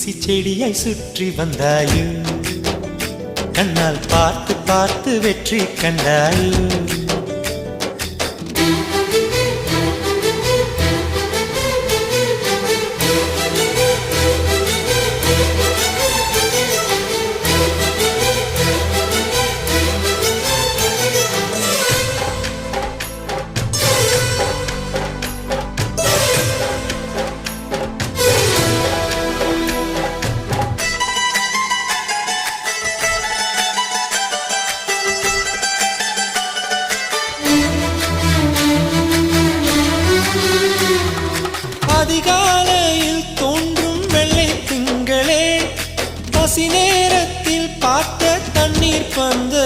தூசி செடியாய் சுற்றி வந்தாயோ கண்ணால் பார்த்து பார்த்து வெற்றி கண்டாயோ அதிகாலையில் தோன்றும் வெள்ளை திங்களே பசி நேரத்தில் பார்த்த தண்ணீர் பந்த